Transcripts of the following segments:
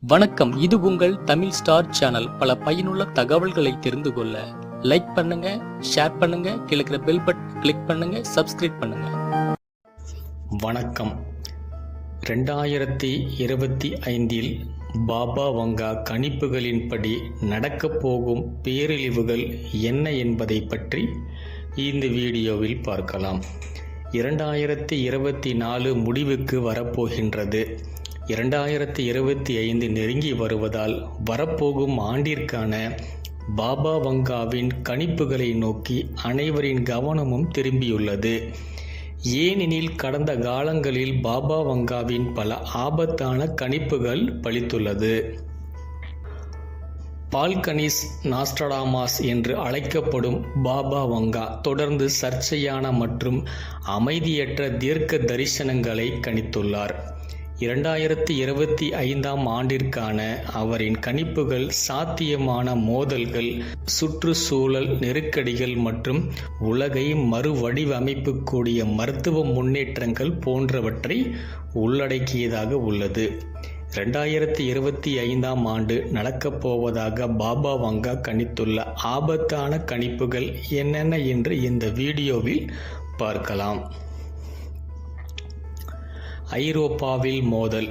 வணக்கம். இது உங்கள் தமிழ் ஸ்டார் சேனல். பல பயனுள்ள தகவல்களை தெரிந்து கொள்ள லைக் பண்ணுங்க, ஷேர் பண்ணுங்க, கீழே பெல் பட்டன் கிளிக் பண்ணுங்க, சப்ஸ்கிரைப் பண்ணுங்க. வணக்கம். 2025 பாபா வங்கா கணிப்புகளின்படி நடக்கப் போகும் பேரழிவுகள் என்ன என்பதை பற்றி இந்த வீடியோவில் பார்க்கலாம். 2024 முடிவுக்கு வரப்போகின்றது. 2025 நெருங்கி வருவதால் வரப்போகும் ஆண்டிற்கான பாபா வங்காவின் கணிப்புகளை நோக்கி அனைவரின் கவனமும் திரும்பியுள்ளது. ஏனெனில் கடந்த காலங்களில் பாபா வங்காவின் பல ஆபத்தான கணிப்புகள் பலித்துள்ளது. பால்கனிஸ் நாஸ்ட்ரடாமஸ் என்று அழைக்கப்படும் பாபா வங்கா தொடர்ந்து சர்ச்சையான மற்றும் அமைதியற்ற தீர்க்க தரிசனங்களை கணித்துள்ளார். 2025 ஆண்டிற்கான அவரின் கணிப்புகள் சாத்தியமான மோதல்கள், சுற்றுச்சூழல் நெருக்கடிகள் மற்றும் உலகை மறுவடிவமைக்கக்கூடிய மருத்துவ முன்னேற்றங்கள் போன்றவற்றை உள்ளடக்கியதாக உள்ளது. 2025 ஆண்டு நடக்கப் போவதாக பாபா வங்கா கணித்துள்ள ஆபத்தான கணிப்புகள் என்னென்ன என்று இந்த வீடியோவில் பார்க்கலாம். ஐரோப்பாவில் மோதல்.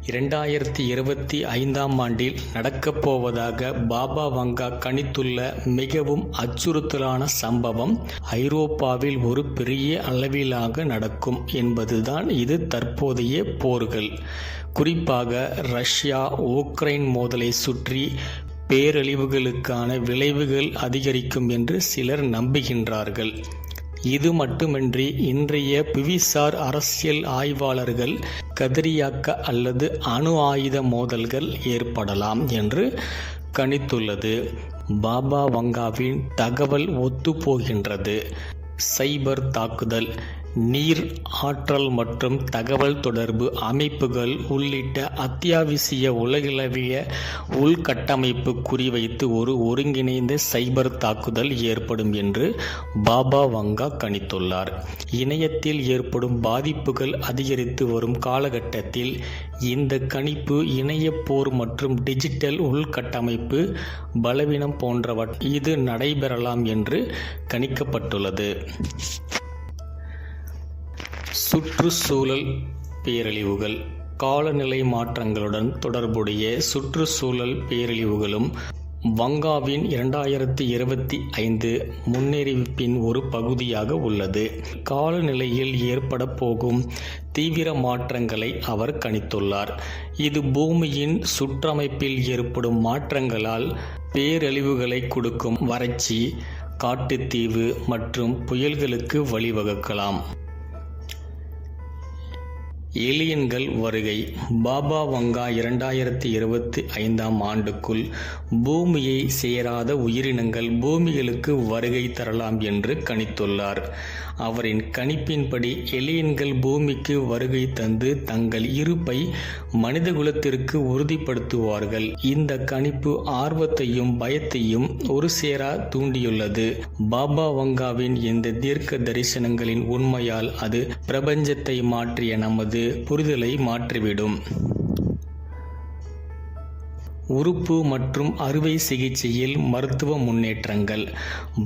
2025 ஆண்டில் நடக்கப் போவதாக பாபா வங்கா கணித்துள்ள மிகவும் அச்சுறுத்தலான சம்பவம் ஐரோப்பாவில் ஒரு பெரிய அளவிலாக நடக்கும் என்பதுதான். இது தற்போதைய போர்கள், குறிப்பாக ரஷ்யா உக்ரைன் மோதலை சுற்றி பேரழிவுகளுக்கான விளைவுகள் அதிகரிக்கும் என்று சிலர் நம்புகின்றார்கள். இது மட்டுமின்றி இன்றைய புவிசார் அரசியல் ஆய்வாளர்கள் கதிரியக்க அல்லது அணு ஆயுத மோதல்கள் ஏற்படலாம் என்று கணித்துள்ளது. பாபா வங்காவின் தகவல் ஒத்துப்போகின்றது. சைபர் தாக்குதல், நீர், ஆற்றல் மற்றும் தகவல் தொடர்பு அமைப்புகள் உள்ளிட்ட அத்தியாவசிய உலகளவிய உள்கட்டமைப்பு குறிவைத்து ஒரு ஒருங்கிணைந்த சைபர் தாக்குதல் ஏற்படும் என்று பாபா வங்கா கணித்துள்ளார். இணையத்தில் ஏற்படும் பாதிப்புகள் அதிகரித்து வரும் காலகட்டத்தில் இந்த கணிப்பு இணைய போர் மற்றும் டிஜிட்டல் உள்கட்டமைப்பு பலவீனம் போன்றவற்றை இது நடைபெறலாம் என்று கணிக்கப்பட்டுள்ளது. சுற்றுச்சூழல் பேரழிவுகள். காலநிலை மாற்றங்களுடன் தொடர்புடைய சுற்றுச்சூழல் பேரழிவுகளும் வங்காவின் 2025 முன்னறிவிப்பின் ஒரு பகுதியாக உள்ளது. காலநிலையில் ஏற்பட போகும் தீவிர மாற்றங்களை அவர் கணித்துள்ளார். இது பூமியின் சுற்றமைப்பில் ஏற்படும் மாற்றங்களால் பேரழிவுகளை கொடுக்கும் வறட்சி, காட்டுத்தீவு மற்றும் புயல்களுக்கு வழிவகுக்கலாம். ஏலியன்கள் வருகை. பாபா வங்கா 2025 ஆண்டுக்குள் பூமியை சேராத உயிரினங்கள் பூமிகளுக்கு வருகை தரலாம் என்று கணித்துள்ளார். அவரின் கணிப்பின்படி ஏலியன்கள் பூமிக்கு வருகை தந்து தங்கள் இருப்பை மனிதகுலத்திற்கு உறுதிப்படுத்துவார்கள். இந்த கணிப்பு ஆர்வத்தையும் பயத்தையும் ஒரு சேரா தூண்டியுள்ளது. பாபா வங்காவின் இந்த தீர்க்க தரிசனங்களின் உண்மையால் அது பிரபஞ்சத்தை மாற்றிய நமது புரிதலை மாற்றிவிடும். உறுப்பு மற்றும் அறுவை சிகிச்சையில் மருத்துவ முன்னேற்றங்கள்.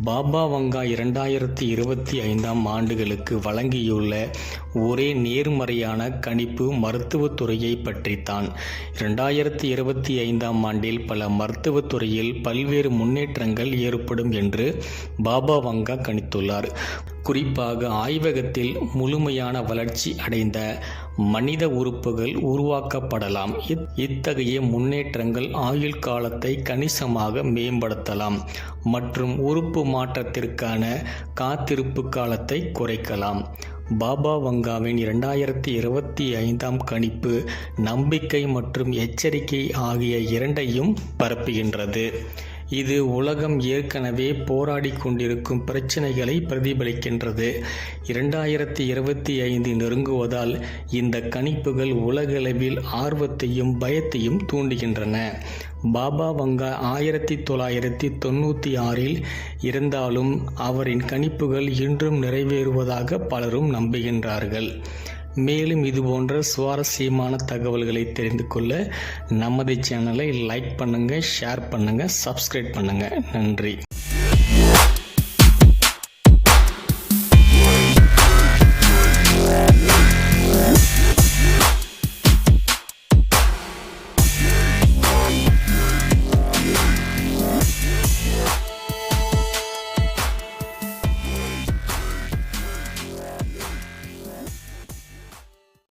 பாபா வங்கா 2025 ஆண்டுகளுக்கு வழங்கியுள்ள ஒரே நேர்மறையான கணிப்பு மருத்துவத்துறையை பற்றித்தான். 2025 ஆண்டில் பல மருத்துவத்துறையில் பல்வேறு முன்னேற்றங்கள் ஏற்படும் என்று பாபா வங்கா கணித்துள்ளார். குறிப்பாக ஆய்வகத்தில் முழுமையான வளர்ச்சி அடைந்த மனித உறுப்புகள் உருவாக்கப்படலாம். இத்தகைய முன்னேற்றங்கள் ஆயுள் காலத்தை கணிசமாக மேம்படுத்தலாம் மற்றும் உறுப்பு மாற்றத்திற்கான காத்திருப்பு காலத்தை குறைக்கலாம். பாபா வங்காவின் 2025 கணிப்பு நம்பிக்கை மற்றும் எச்சரிக்கை ஆகிய இரண்டையும் பரப்புகின்றது. இது உலகம் ஏற்கனவே போராடி கொண்டிருக்கும் பிரச்சனைகளை பிரதிபலிக்கின்றது. 2025 நெருங்குவதால் இந்த கணிப்புகள் உலகளவில் ஆர்வத்தையும் பயத்தையும் தூண்டுகின்றன. பாபா வங்கா 1996 இருந்தாலும் அவரின் கணிப்புகள் இன்றும் நிறைவேறுவதாக பலரும் நம்புகின்றார்கள். மேலும் இது போன்ற சுவாரஸ்யமான தகவல்களை தெரிந்து கொள்ள நமது சேனலை லைக் பண்ணுங்கள், ஷேர் பண்ணுங்கள், சப்ஸ்கிரைப் பண்ணுங்கள். நன்றி.